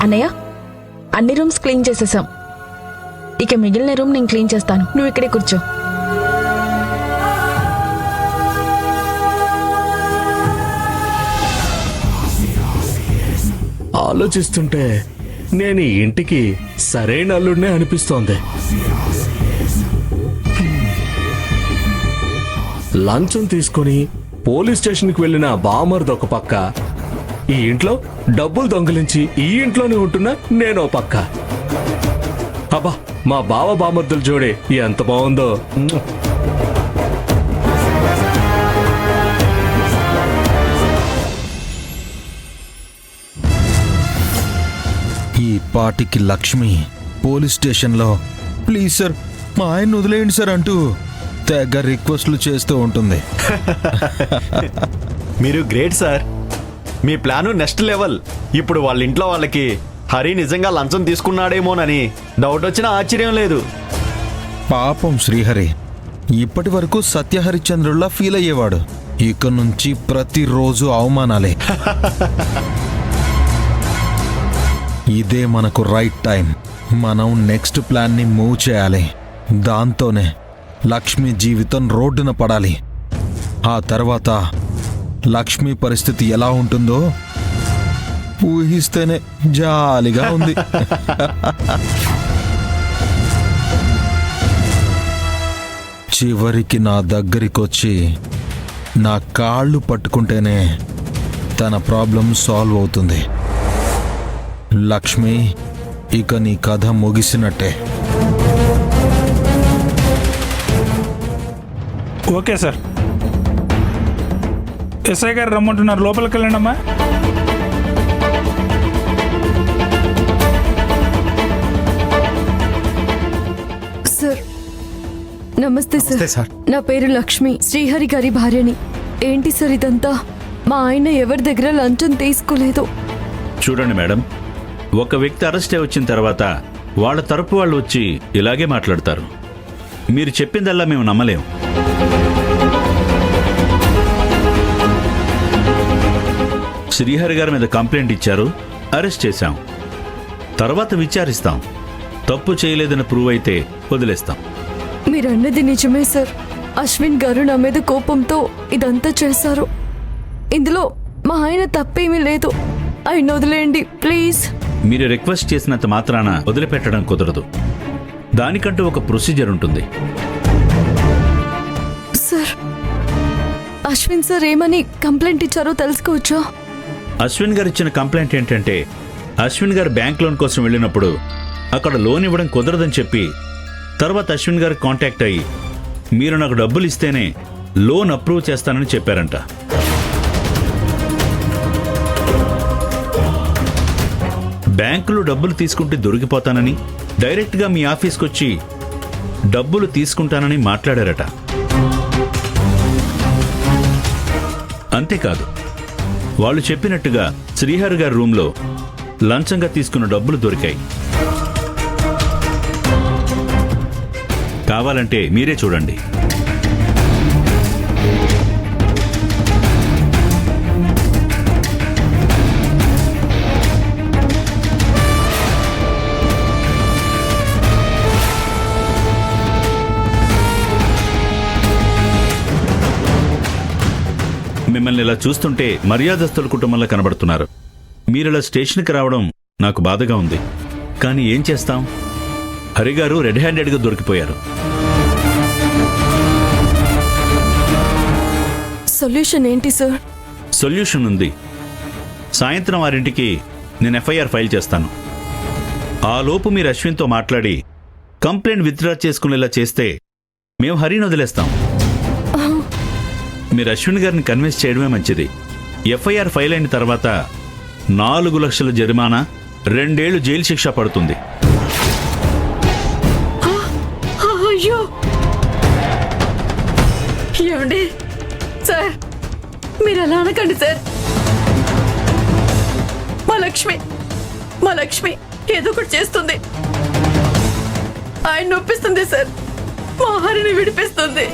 అన్నయ్య, అన్ని rooms clean చేసేసాం. ఇక మిగిలిన రూమ్ నేను క్లీన్ చేస్తాను. నువ్వు ఇక్కడే కూర్చో. ఆలోచిస్తుంటే నేను ఈ ఇంటికి సరైన అల్లుడినే అనిపిస్తోంది. లంచం తీసుకుని పోలీస్ స్టేషన్కి వెళ్ళిన బామర్ది ఒక పక్క, ఈ ఇంట్లో డబ్బులు దొంగిలించి ఈ ఇంట్లోనే ఉంటున్నా నేనో పక్క. అబ్బా, మా బావ బామర్దుల జోడి ఎంత బాగుందో. ఈ పాటికి లక్ష్మి పోలీస్ స్టేషన్లో ప్లీజ్ సార్ మా ఆయన వదిలేయండి సార్ అంటూ తెగ రిక్వెస్ట్లు చేస్తూ ఉంటుంది. మీరు గ్రేట్ సార్. మీ ప్లాను నెక్స్ట్ లెవెల్. ఇప్పుడు వాళ్ళ ఇంట్లో వాళ్ళకి హరి నిజంగా లంచం తీసుకున్నాడేమోనని డౌట్ వచ్చినా ఆశ్చర్యం లేదు. పాపం శ్రీహరి ఇప్పటి వరకు సత్యహరిచంద్రుల్లా ఫీల్ అయ్యేవాడు. ఇక నుంచి ప్రతిరోజు అవమానాలే. ఇదే మనకు రైట్ టైం. మనం నెక్స్ట్ ప్లాన్ని మూవ్ చేయాలి. దాంతోనే లక్ష్మి జీవితం రోడ్డున పడాలి. ఆ తర్వాత లక్ష్మి పరిస్థితి ఎలా ఉంటుందో ఊహిస్తేనే జాలిగా ఉంది. చివరికి నా దగ్గరికొచ్చి నా కాళ్ళు పట్టుకుంటేనే తన ప్రాబ్లం సాల్వ్ అవుతుంది. లక్ష్మి, ఇక నీ కథ ముగిసినట్టే. Okay sir. ఎస్ఐ గారు రమ్మంటున్నారు, లోపలికి వెళ్ళండమ్మా. సార్ నమస్తే సార్. నా పేరు లక్ష్మి, శ్రీహరి గారి భార్యని. ఏంటి సార్ ఇదంతా? మా ఆయన ఎవరి దగ్గర లంచం తీసుకోలేదు. చూడండి మేడం, ఒక వ్యక్తి అరెస్ట్ అయి వచ్చిన తర్వాత వాళ్ళ తరపు వాళ్ళు వచ్చి ఇలాగే మాట్లాడతారు. మీరు చెప్పిందల్లా మేము నమ్మలేం. శ్రీహరి గారి మీద కంప్లైంట్ ఇచ్చారు, అరెస్ట్ చేశాం. తర్వాత విచారిస్తాం. తప్పు చేయలేదని ప్రూవ్ అయితే వదిలేస్తాం. మీరన్నది నిజమే సార్. అశ్విన్ గారు నా మీద కోపంతో ఇదంతా చేశారు. ఇందులో మా ఆయన తప్పేమీ లేదు. ఆయన వదిలేయండి ప్లీజ్. మీరు రిక్వెస్ట్ చేసినంత మాత్రాన వదిలిపెట్టడం కుదరదు. దానికంటూ ఒక ప్రొసీజర్ ఉంటుంది. సార్, అశ్విన్ సార్ ఏమని కంప్లైంట్ ఇచ్చారో తెలుసుకోవచ్చా? అశ్విన్ గారు ఇచ్చిన కంప్లైంట్ ఏంటంటే, అశ్విన్ గారు బ్యాంక్ లోన్ కోసం వెళ్ళినప్పుడు అక్కడ లోన్ ఇవ్వడం కుదరదని చెప్పి తర్వాత అశ్విన్ గారికి కాంటాక్ట్ అయ్యి మీరు నాకు డబ్బులు ఇస్తేనే లోన్ అప్రూవ్ చేస్తానని చెప్పారంట. బ్యాంకులో డబ్బులు తీసుకుంటే దొరికిపోతానని డైరెక్ట్గా మీ ఆఫీస్కి వచ్చి డబ్బులు తీసుకుంటానని మాట్లాడారట. అంతేకాదు, వాళ్ళు చెప్పినట్టుగా శ్రీహరి గారి రూమ్లో లంచంగా తీసుకున్న డబ్బులు దొరికాయి. కావాలంటే మీరే చూడండి. మిమ్మల్ని ఇలా చూస్తుంటే మర్యాదస్తుల కుటుంబంలో కనబడుతున్నారు. మీరిలా స్టేషన్కి రావడం నాకు బాధగా ఉంది. కానీ ఏం చేస్తాం, హరిగారు రెడ్ హ్యాండెడ్గా దొరికిపోయారు. సొల్యూషన్ ఏంటి సార్? సొల్యూషన్ ఉంది. సాయంత్రం 6 నేను ఎఫ్ఐఆర్ ఫైల్ చేస్తాను. ఆ లోపు మీరు అశ్విన్తో మాట్లాడి కంప్లైంట్ విత్డ్రా చేసుకునేలా చేస్తే మేము హరిని వదిలేస్తాం. మీరు అశ్విన్ గారిని కన్విన్స్ చేయడమే మంచిది. ఎఫ్ఐఆర్ ఫైల్ అయిన తర్వాత 4 లక్షల జరిమానా, 2 ఏళ్లు జైలు శిక్ష పడుతుంది. అయ్యో ఏమండి సార్, మీరు అలా అనకండి సార్. మా లక్ష్మి ఏదో ఒకటి చేస్తుంది. ఆయన నొప్పిస్తుంది సార్. మా హరిని విడిపిస్తుంది.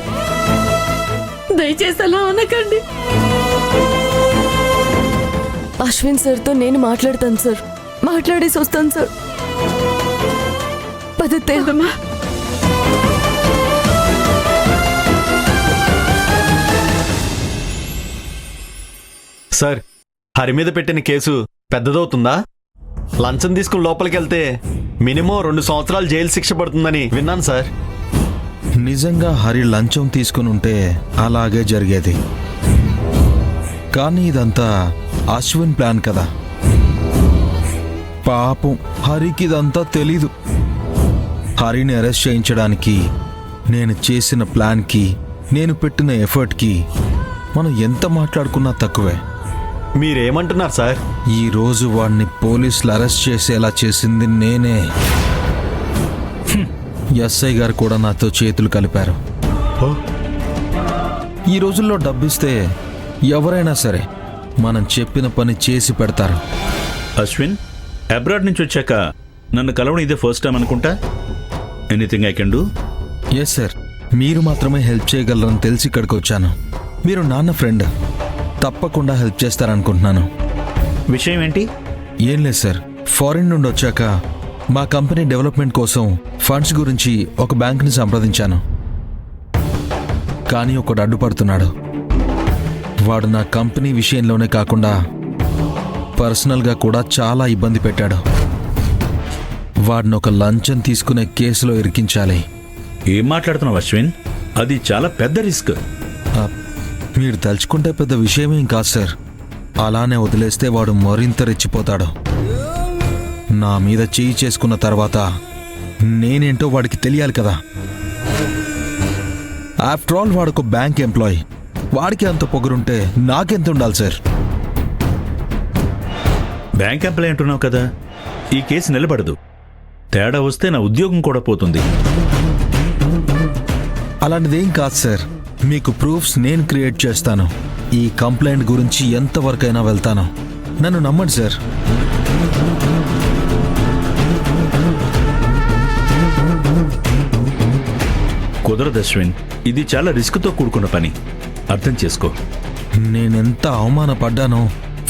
దయచేసి అలా అనకండి. అశ్విన్ సార్తో నేను మాట్లాడతాను సార్. మాట్లాడేసి వస్తాను సార్. పదత్తయ్య. అమ్మా సార్, హరి మీద పెట్టిన కేసు పెద్దదవుతుందా? లంచం తీసుకుని లోపలికి వెళ్తే మినిమం 2 సంవత్సరాలు జైలు శిక్ష పడుతుందని విన్నాను సార్. నిజంగా హరి లంచం తీసుకుని ఉంటే అలాగే జరిగేది. కానీ ఇదంతా అశ్విన్ ప్లాన్ కదా. పాపం హరికి ఇదంతా తెలీదు. హరిని అరెస్ట్ చేయించడానికి నేను చేసిన ప్లాన్కి, నేను పెట్టిన ఎఫర్ట్కి మనం ఎంత మాట్లాడుకున్నా తక్కువే. మీరేమంటున్నారు సార్? ఈరోజు వాడిని పోలీసులు అరెస్ట్ చేసేలా చేసింది నేనే. ఎస్ఐ గారు కూడా నాతో చేతులు కలిపారు. ఈ రోజుల్లో డబ్బిస్తే ఎవరైనా సరే మనం చెప్పిన పని చేసి పెడతారు. అశ్విన్, అబ్రాడ్ నుంచి వచ్చాక నన్ను కలవడం ఇదే ఫస్ట్ టైం అనుకుంటా. Anything I can do? Yes sir, మీరు మాత్రమే హెల్ప్ చేయగలరని తెలిసి ఇక్కడికి వచ్చాను. మీరు నాన్న ఫ్రెండ్, తప్పకుండా హెల్ప్ చేస్తారనుకుంటున్నాను. విషయం ఏంటి? ఏం లేదు సార్, ఫారిన్ నుండి వచ్చాక మా కంపెనీ డెవలప్మెంట్ కోసం ఫండ్స్ గురించి ఒక బ్యాంక్ని సంప్రదించాను. కానీ ఒకడు అడ్డుపడుతున్నాడు. వాడు నా కంపెనీ విషయంలోనే కాకుండా పర్సనల్గా కూడా చాలా ఇబ్బంది పెట్టాడు. వాడిని ఒక లంచం తీసుకునే కేసులో ఇరికించాలి. ఏం మాట్లాడుతున్నావు అశ్విన్? అది చాలా పెద్ద రిస్క్. ఆ, మీరు తలుచుకుంటే పెద్ద విషయమేం కాదు సార్. అలానే వదిలేస్తే వాడు మరింత రెచ్చిపోతాడు. నా మీద చేయి చేసుకున్న తర్వాత నేనేంటో వాడికి తెలియాలి కదా. ఆఫ్టర్ ఆల్ వాడు ఒక బ్యాంక్ ఎంప్లాయీ. వాడికి అంత పొగరుంటే నాకెంత ఉండాలి సార్? బ్యాంక్ ఎంప్లాయ్ అంటున్నావు కదా, ఈ కేసు నిలబడదు. తేడా వస్తే నా ఉద్యోగం కూడా పోతుంది. అలాంటిదేం కాదు సార్. మీకు ప్రూఫ్స్ నేను క్రియేట్ చేస్తాను. ఈ కంప్లైంట్ గురించి ఎంతవరకైనా వెళ్తాను. నన్ను నమ్మండి సార్. కుదరదు అశ్విన్, ఇది చాలా రిస్క్తో కూడుకున్న పని. అర్థం చేసుకో. నేనెంత అవమానపడ్డానో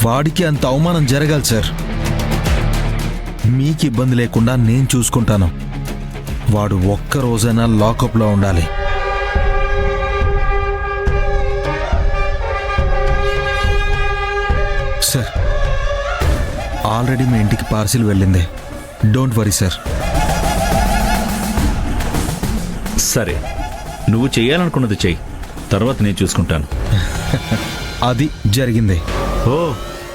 వాడికి అంత అవమానం జరగాలి సార్. మీకు ఇబ్బంది లేకుండా నేను చూసుకుంటాను. వాడు ఒక్క రోజైనా లాకప్లో ఉండాలి. సార్, ఆల్రెడీ మీ ఇంటికి పార్సిల్ వెళ్ళింది. Don't worry sir. సరే, నువ్వు చేయాలనుకున్నది చెయ్యి, తర్వాత నేను చూసుకుంటాను. అది జరిగింది. ఓ,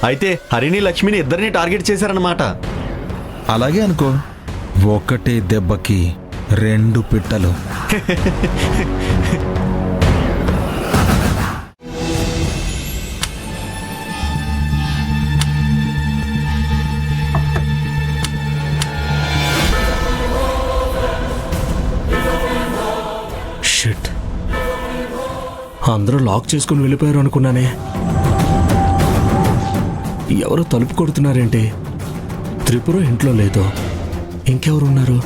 అయితే హరిని లక్ష్మిని ఇద్దరిని టార్గెట్ చేశారన్నమాట. అలాగే అనుకో. ఒకటే దెబ్బకి 2 పిట్టలు. షిట్, అందరూ లాక్ చేసుకుని వెళ్ళిపోయారు అనుకున్నానే. ఎవరో తలుపు కొడుతున్నారేంటి? త్రిపుర ఇంట్లో లేదు. ఇంకెవరున్నారు?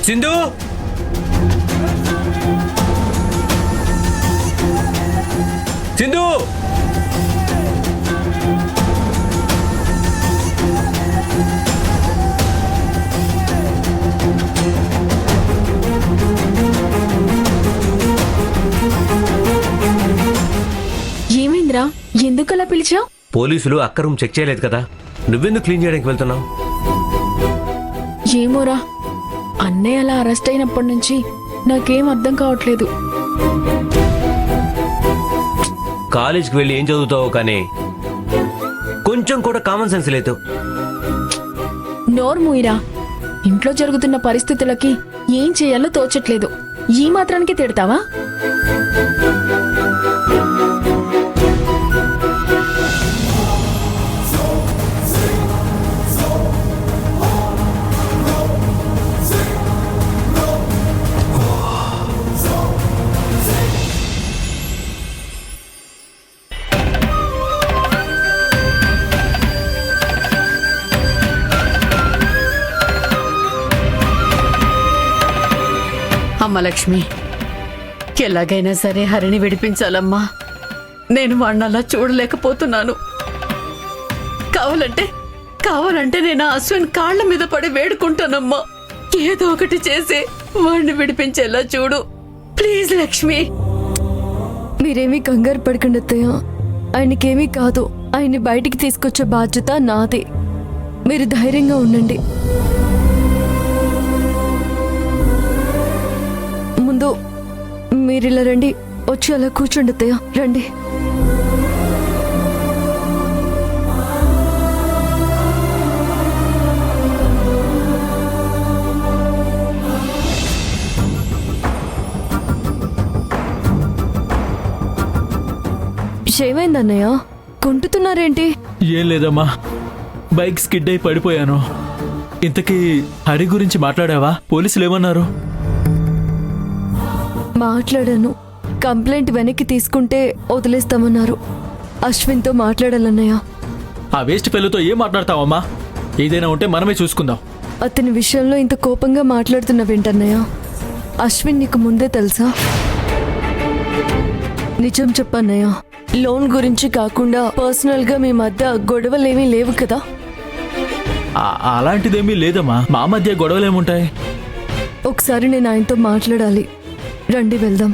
సింధు, సింధు, ఏమైందిరా? ఎందుకలా పిలిచావు? పోలీసులు అక్క రూమ్ చెక్ చేయలేదు కదా, నువ్వెందుకు క్లీన్ చేయడానికి వెళ్తున్నావు? ఏమోరా, అన్నయ్య అలా అరెస్ట్ అయినప్పటి నుంచి నాకేం అర్థం కావట్లేదు. కాలేజ్కి వెళ్ళి ఏం చదువుతావు కానీ కొంచెం కూడా కామన్ సెన్స్ లేదు. నోరు మూయిరా. ఇంట్లో జరుగుతున్న పరిస్థితులకి ఏం చేయాలో తోచట్లేదు. ఈ మాత్రానికి తిడతావా? అమ్మ లక్ష్మి, ఎలాగైనా సరే హరిని విడిపించాలమ్మా. నేను వాణ్ణలా చూడలేకపోతున్నాను. కావాలంటే నేను ఆ అశ్విన్ కాళ్ళ మీద పడి వేడుకుంటానమ్మా. ఏదో ఒకటి చేసి వాణ్ణి విడిపించేలా చూడు ప్లీజ్ లక్ష్మి. మీరేమీ కంగారు పడకండి అత్తయ్య. ఆయనకేమీ కాదు. ఆయన్ని బయటికి తీసుకొచ్చే బాధ్యత నాదే. మీరు ధైర్యంగా ఉండండి. ముందు మీరిలా రండి. వచ్చి అలా కూర్చోండి అత్తయ్య. రండి. ఏమైందన్నయ్య? కుంటున్నారేంటి? ఏం లేదమ్మా, బైక్ స్కిడ్ అయి పడిపోయాను. ఇంతకీ హరి గురించి మాట్లాడావా? పోలీసులు ఏమన్నారు? మాట్లాడాను. కంప్లైంట్ వెనక్కి తీసుకుంటే వదిలేస్తామన్నారు. అశ్విన్తో మాట్లాడాలన్నయ్య. ఆ వేస్ట్ పిల్లతో ఏం మాట్లాడతావమ్మా? ఏదైనా ఉంటే మనమే చూసుకుందాం. అతని విషయంలో ఇంత కోపంగా మాట్లాడుతున్నావేంటన్నయ్య? అశ్విన్ నీకు ముందే తెలుసా? నిజం చెప్పన్నయ్య. లోన్ గురించి కాకుండా పర్సనల్ గా మీ మధ్య గొడవలేమీ లేవు కదా? అలాంటిదేమీ లేదమ్మా. మా మధ్య గొడవలేముంటాయి? ఒకసారి నేను ఆయనతో మాట్లాడాలి. రండి వెళ్దాం.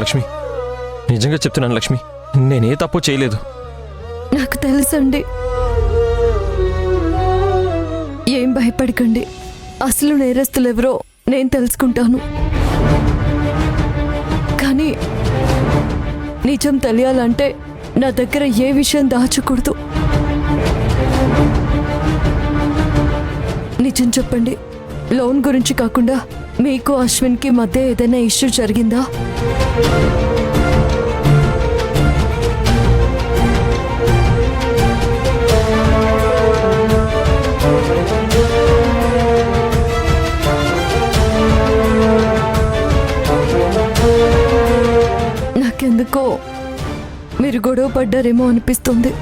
లక్ష్మి, నిజంగా చెప్తున్నాను లక్ష్మి, నేనే తప్పు చేయలేదు. నాకు తెలుసండి. ఏం భయపడకండి. అసలు నేరస్తులెవరో నేను తెలుసుకుంటాను. కానీ నిజం తెలియాలంటే నా దగ్గర ఏ విషయం దాచకూడదు. నిజం చెప్పండి. లోన్ గురించి కాకుండా మీకు అశ్విన్కి మధ్య ఏదైనా ఇష్యూ జరిగిందా? నాకెందుకో మీరు గొడవ పడ్డారేమో అనిపిస్తుంది.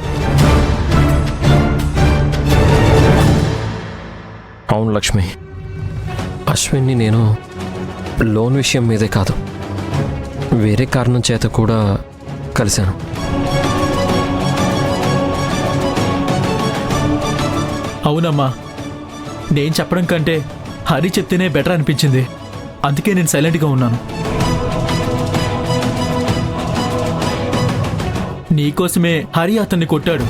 అవును లక్ష్మి, అశ్విన్ని నేను లోన్ విషయం మీదే కాదు, వేరే కారణం చేత కూడా కలిశాను. అవునమ్మా, నేను చెప్పడం కంటే హరి చెప్తేనే బెటర్ అనిపించింది. అందుకే నేను సైలెంట్గా ఉన్నాను. నీకోసమే హరి అతన్ని కొట్టాడు.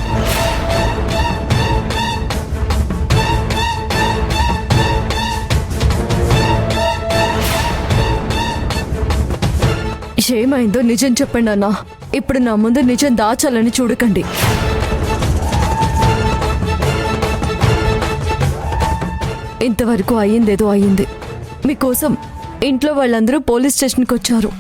ఏమైందో నిజం చెప్పండి అన్నా. ఇప్పుడు నా ముందు నిజం దాచాలని చూడకండి. ఇంతవరకు అయ్యిందేదో అయ్యింది. మీకోసం ఇంట్లో వాళ్ళందరూ పోలీస్ స్టేషన్కి వచ్చారు.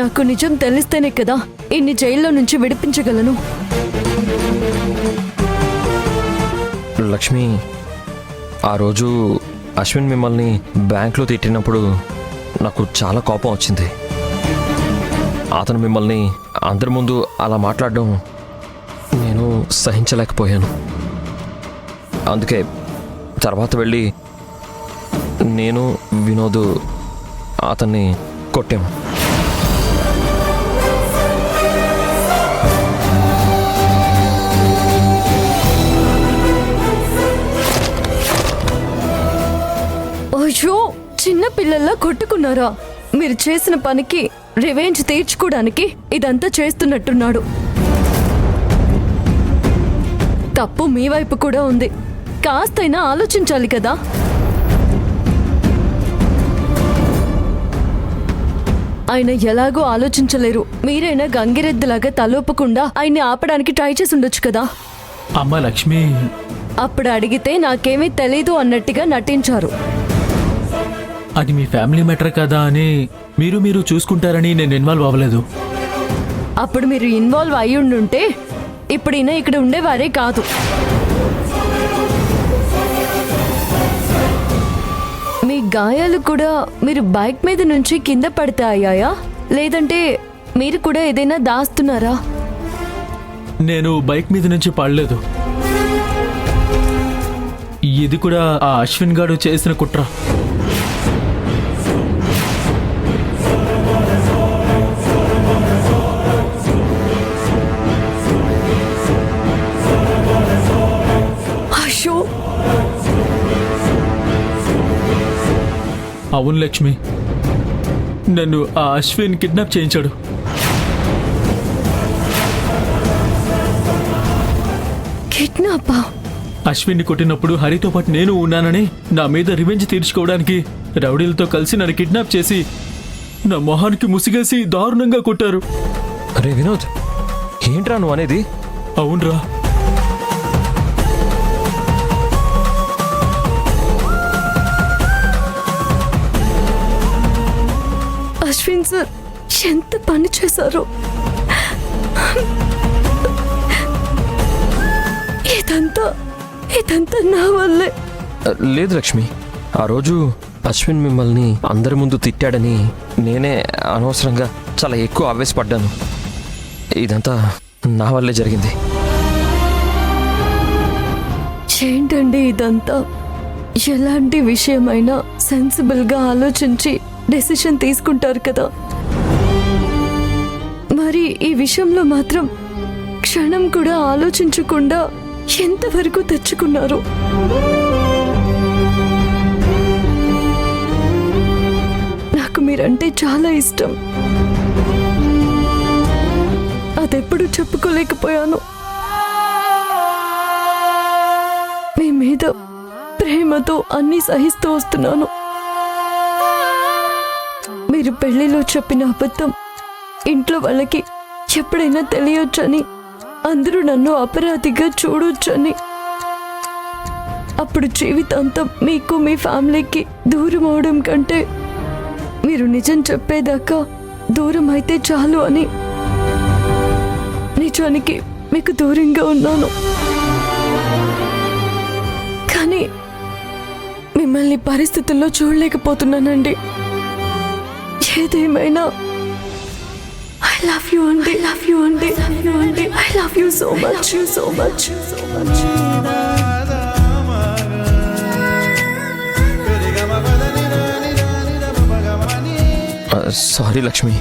నాకు నిజం తెలిస్తేనే కదా ఇన్ని జైల్లో నుంచి విడిపించగలను. లక్ష్మి, ఆ రోజు అశ్విన్ మిమ్మల్ని బ్యాంక్లో తిట్టినప్పుడు నాకు చాలా కోపం వచ్చింది. అతను మిమ్మల్ని అందరి ముందు అలా మాట్లాడడం నేను సహించలేకపోయాను. అందుకే తర్వాత వెళ్ళి నేను వినోద్ అతన్ని కొట్టాము. అయ్యో, చిన్న పిల్లల్లా కొట్టుకున్నారా? మీరు చేసిన పనికి రివెంజ్ తీర్చుకోవడానికి ఇదంతా చేస్తున్నట్టున్నాడు. తప్పు మీ వైపు కూడా ఉంది. కాస్తైనా ఆలోచించాలి కదా. ఆయన ఎలాగో ఆలోచించలేరు. మీరైనా గంగిరెద్దులాగా తలోపకుండా ఆయన్ని ఆపడానికి ట్రై చేసి ఉండొచ్చు కదా. అమ్మ లక్ష్మి, అప్పుడు అడిగితే నాకేమీ తెలీదు అన్నట్టుగా నటించారు. అది మీ ఫ్యామిలీ మ్యాటర్ కదా అని మీరు చూసుకుంటారని నేను ఇన్వాల్వ్ అవ్వలేదు. అప్పుడు మీరు ఇన్వాల్వ్ అయి ఉండుంటే ఇప్పుడు ఈయన ఇక్కడ ఉండేవారే కాదు. మీ గాయాలు కూడా మీరు బైక్ మీద నుంచి కింద పడితే అయ్యాయా, లేదంటే మీరు కూడా ఏదైనా దాస్తున్నారా? నేను బైక్ మీద నుంచి పడలేదు. ఇది కూడా ఆ అశ్విన్ గాడు చేసిన కుట్ర. అయ్యో, అవును లక్ష్మి, నన్ను ఆ అశ్విన్ కిడ్నాప్ చేయించాడు. కిడ్నాపా? అశ్విన్ని కొట్టినప్పుడు హరితో పాటు నేను ఉన్నానని నా మీద రివెంజ్ తీర్చుకోవడానికి రౌడీలతో కలిసి నన్ను కిడ్నాప్ చేసి నా మొహానికి ముసిగేసి దారుణంగా కొట్టారు. అరే వినోద్, ఏంట్రా నువ్వు అనేది? అవునరా, అశ్విన్ సార్ ఎంత పని చేశారో. ఇదంతా నా వల్లే. లేదు లక్ష్మి, ఆ రోజు అశ్విన్ మిమ్మల్ని అందరి ముందు తిట్టాడని నేనే అనవసరంగా చాలా ఎక్కువ ఆవేశపడ్డాను. ఇదంతా నా వల్లే జరిగింది. ఏంటండి ఇదంతా? ఎలాంటి విషయమైనా సెన్సిబుల్గా ఆలోచించి డెసిషన్ తీసుకుంటారు కదా. మరి ఈ విషయంలో మాత్రం క్షణం కూడా ఆలోచించకుండా ఎంతవరకు తెచ్చుకున్నారు? నాకు మీరంటే చాలా ఇష్టం. అదెప్పుడు చెప్పుకోలేకపోయాను. మీ మీద ప్రేమతో అన్నీ సహిస్తూ వస్తున్నాను. మీరు పెళ్లిలో చెప్పిన అబద్ధం ఇంట్లో వాళ్ళకి ఎప్పుడైనా తెలియొచ్చని, అందరూ నన్ను అపరాధిగా చూడొచ్చని, అప్పుడు జీవితాంతం మీకు మీ ఫ్యామిలీకి దూరం అవడం కంటే మీరు నిజం చెప్పేదాకా దూరం అయితే చాలు అని నిజానికి మీకు దూరంగా ఉన్నాను. కానీ మిమ్మల్ని పరిస్థితుల్లో చూడలేకపోతున్నానండి. ఏదేమైనా I love you అండి. I love you so much. Sorry Lakshmi,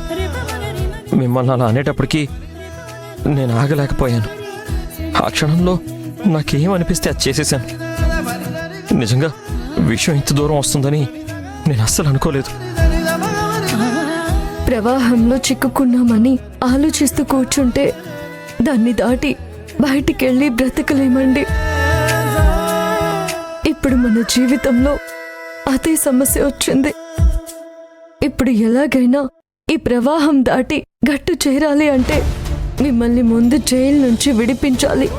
మిమ్మల్ని అలా అనేటప్పటికీ నేను ఆగలేకపోయాను. ఆ క్షణంలో నాకేమనిపిస్తే అది చేసేసాను. నిజంగా విషయం ఇంత దూరం వస్తుందని నేను అస్సలు అనుకోలేదు. ప్రవాహంలో చిక్కుకున్నామని ఆలోచిస్తూ కూర్చుంటే దాన్ని దాటి బయటికెళ్ళి బ్రతకలేమండి. ఇప్పుడు మన జీవితంలో అదే సమస్య వచ్చింది. ఇప్పుడు ఎలాగైనా ఈ ప్రవాహం దాటి గట్టు చేరాలి అంటే మిమ్మల్ని ముందు జైలు నుంచి విడిపించాలి.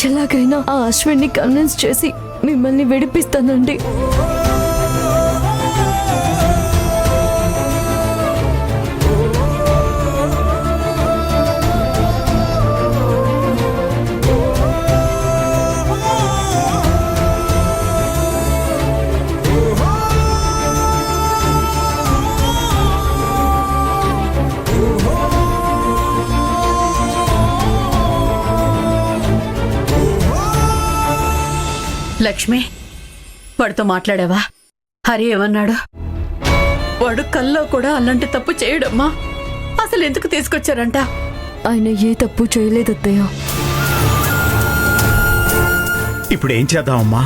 ఎలాగైనా ఆ అశ్విన్ని కన్విన్స్ చేసి మిమ్మల్ని విడిపిస్తానండి. లక్ష్మి, వాడితో మాట్లాడావా? హరి ఏమన్నాడు? వాడు కల్లో కూడా అలాంటి తప్పు చేయడమ్మా. అసలు ఎందుకు తీసుకొచ్చారంట? ఆయన ఏ తప్పు చేయలేదత్తయ్య. ఇప్పుడు ఏం చేద్దామమ్మా?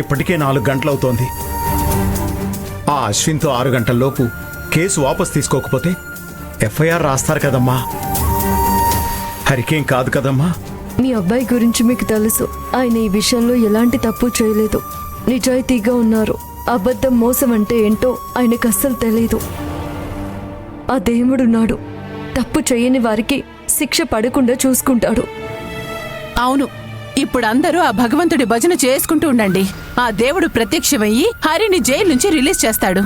ఇప్పటికే 4 గంటలవుతోంది. ఆ అశ్విన్తో 6 గంటల్లోపు కేసు వాపస్ తీసుకోకపోతే ఎఫ్ఐఆర్ రాస్తారు కదమ్మా. హరికేం కాదు కదమ్మా. మీ అబ్బాయి గురించి మీకు తెలుసు. ఆయన ఈ విషయంలో ఎలాంటి తప్పు చేయలేదు. నిజాయితీగా ఉన్నారు. అబద్ధం, మోసం అంటే ఏంటో ఆయనకు అస్సలు తెలీదు. ఆ దేవుడున్నాడు. తప్పు చేయని వారికి శిక్ష పడకుండా చూసుకుంటాడు. అవును, ఇప్పుడు అందరూ ఆ భగవంతుడి భజన చేసుకుంటూ ఉండండి. ఆ దేవుడు ప్రత్యక్షమయ్యి హరిని జైలు నుంచి రిలీజ్ చేస్తాడు.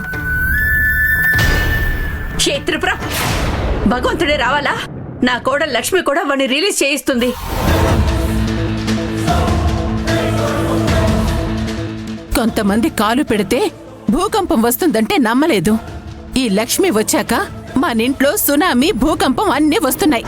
క్షేత్రపుర భగవంతుడే రావాలా? నా కోడలు లక్ష్మి కూడా వాడిని రిలీజ్ చేయిస్తుంది. కొంతమంది కాలు పెడితే భూకంపం వస్తుందంటే నమ్మలేదు. ఈ లక్ష్మి వచ్చాక మన ఇంట్లో సునామీ, భూకంపం అన్నీ వస్తున్నాయి.